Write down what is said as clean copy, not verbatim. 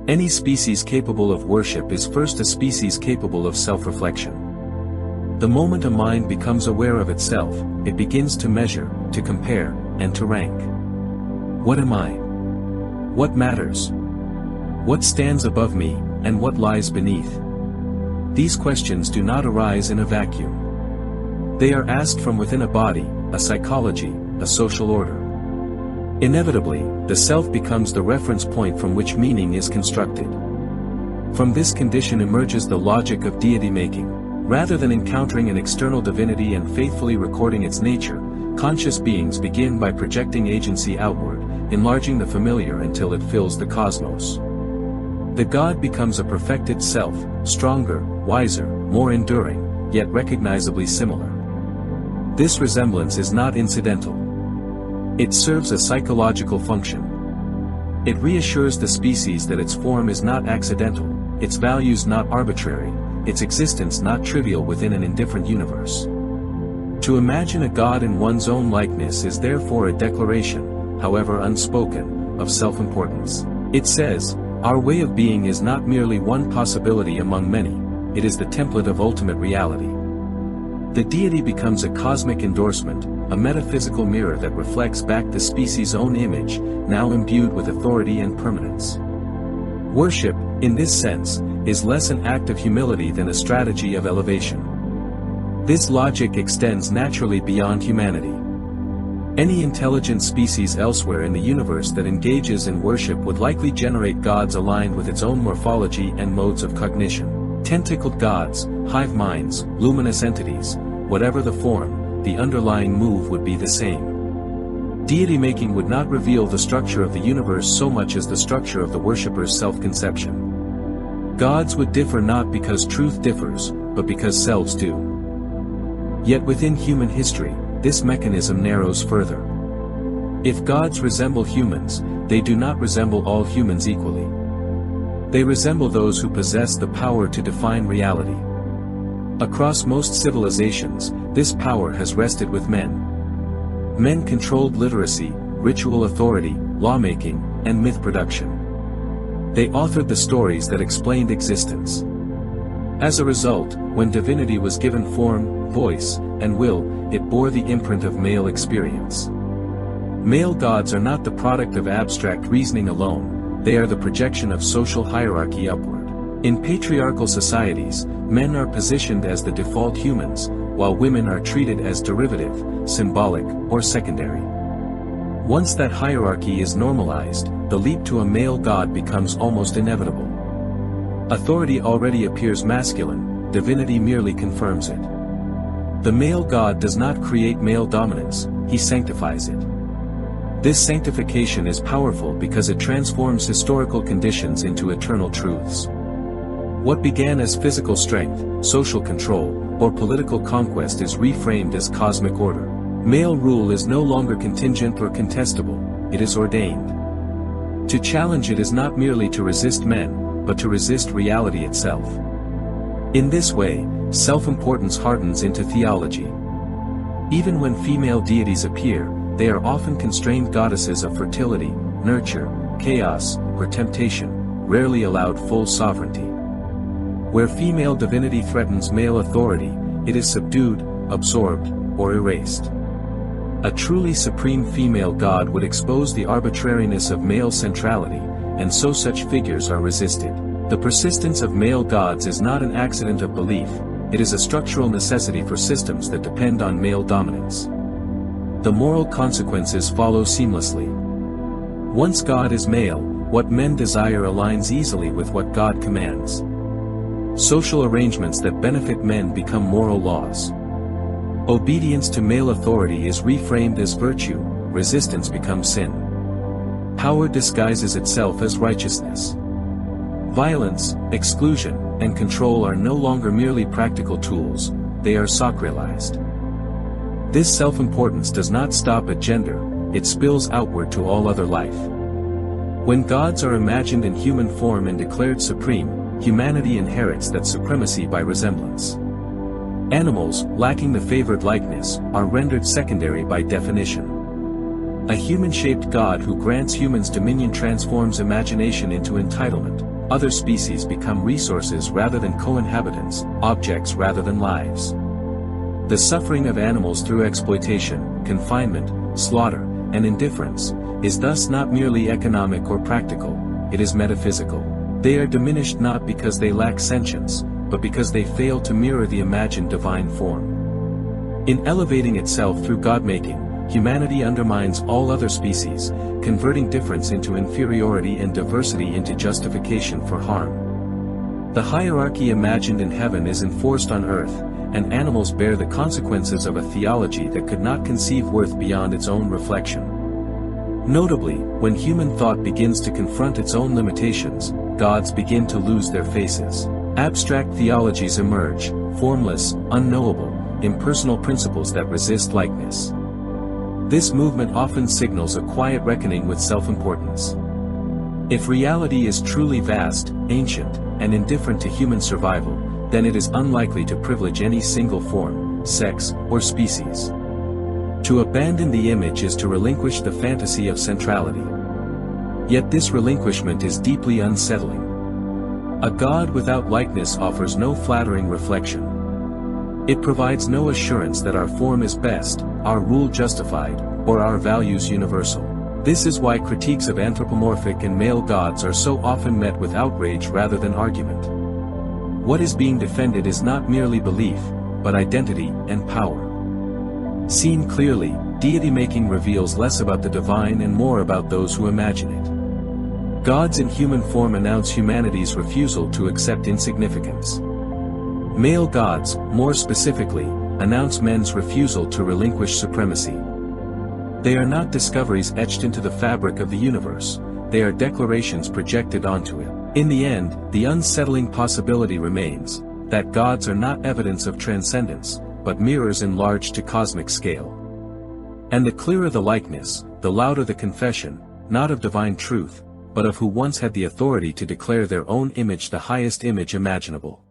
Any species capable of worship is first a species capable of self-reflection. The moment a mind becomes aware of itself, it begins to measure, to compare, and to rank. What am I? What matters? What stands above me, and what lies beneath? These questions do not arise in a vacuum. They are asked from within a body, a psychology, a social order. Inevitably, the self becomes the reference point from which meaning is constructed. From this condition emerges the logic of deity making. Rather than encountering an external divinity and faithfully recording its nature, conscious beings begin by projecting agency outward, enlarging the familiar until it fills the cosmos. The God becomes a perfected self, stronger, wiser, more enduring, yet recognizably similar. This resemblance is not incidental. It serves a psychological function. It reassures the species that its form is not accidental, its values not arbitrary, its existence not trivial within an indifferent universe. To imagine a God in one's own likeness is therefore a declaration, however unspoken, of self-importance. It says, our way of being is not merely one possibility among many, it is the template of ultimate reality. The deity becomes a cosmic endorsement, a metaphysical mirror that reflects back the species' own image, now imbued with authority and permanence. Worship, in this sense, is less an act of humility than a strategy of elevation. This logic extends naturally beyond humanity. Any intelligent species elsewhere in the universe that engages in worship would likely generate gods aligned with its own morphology and modes of cognition. Tentacled gods, hive minds, luminous entities, whatever the form, the underlying move would be the same. Deity making would not reveal the structure of the universe so much as the structure of the worshipper's self-conception. Gods would differ not because truth differs, but because selves do. Yet within human history, this mechanism narrows further. If gods resemble humans, they do not resemble all humans equally. They resemble those who possess the power to define reality. Across most civilizations, this power has rested with men. Men controlled literacy, ritual authority, lawmaking, and myth production. They authored the stories that explained existence. As a result, when divinity was given form, voice, and will, it bore the imprint of male experience. Male gods are not the product of abstract reasoning alone, they are the projection of social hierarchy upward. In patriarchal societies, men are positioned as the default humans, while women are treated as derivative, symbolic, or secondary. Once that hierarchy is normalized, the leap to a male god becomes almost inevitable. Authority already appears masculine, divinity merely confirms it. The male god does not create male dominance, he sanctifies it. This sanctification is powerful because it transforms historical conditions into eternal truths. What began as physical strength, social control, or political conquest is reframed as cosmic order. Male rule is no longer contingent or contestable, it is ordained. To challenge it is not merely to resist men, but to resist reality itself. In this way, self-importance hardens into theology. Even when female deities appear, they are often constrained goddesses of fertility, nurture, chaos, or temptation, rarely allowed full sovereignty. Where female divinity threatens male authority, it is subdued, absorbed, or erased. A truly supreme female god would expose the arbitrariness of male centrality, and so such figures are resisted. The persistence of male gods is not an accident of belief, it is a structural necessity for systems that depend on male dominance. The moral consequences follow seamlessly. Once God is male, what men desire aligns easily with what God commands. Social arrangements that benefit men become moral laws. Obedience to male authority is reframed as virtue, resistance becomes sin. Power disguises itself as righteousness. Violence, exclusion, and control are no longer merely practical tools, they are sacralized. This self-importance does not stop at gender, it spills outward to all other life. When gods are imagined in human form and declared supreme, humanity inherits that supremacy by resemblance. Animals, lacking the favored likeness, are rendered secondary by definition. A human-shaped god who grants humans dominion transforms imagination into entitlement, other species become resources rather than co-inhabitants, objects rather than lives. The suffering of animals through exploitation, confinement, slaughter, and indifference, is thus not merely economic or practical, it is metaphysical. They are diminished not because they lack sentience, but because they fail to mirror the imagined divine form. In elevating itself through God-making, humanity undermines all other species, converting difference into inferiority and diversity into justification for harm. The hierarchy imagined in heaven is enforced on earth, and animals bear the consequences of a theology that could not conceive worth beyond its own reflection. Notably, when human thought begins to confront its own limitations, gods begin to lose their faces. Abstract theologies emerge, formless, unknowable, impersonal principles that resist likeness. This movement often signals a quiet reckoning with self-importance. If reality is truly vast, ancient, and indifferent to human survival, then it is unlikely to privilege any single form, sex, or species. To abandon the image is to relinquish the fantasy of centrality. Yet this relinquishment is deeply unsettling. A God without likeness offers no flattering reflection. It provides no assurance that our form is best, our rule justified, or our values universal. This is why critiques of anthropomorphic and male gods are so often met with outrage rather than argument. What is being defended is not merely belief, but identity and power. Seen clearly, deity-making reveals less about the divine and more about those who imagine it. Gods in human form announce humanity's refusal to accept insignificance. Male gods, more specifically, announce men's refusal to relinquish supremacy. They are not discoveries etched into the fabric of the universe, they are declarations projected onto it. In the end, the unsettling possibility remains, that gods are not evidence of transcendence, but mirrors enlarged to cosmic scale. And the clearer the likeness, the louder the confession, not of divine truth, but of who once had the authority to declare their own image the highest image imaginable.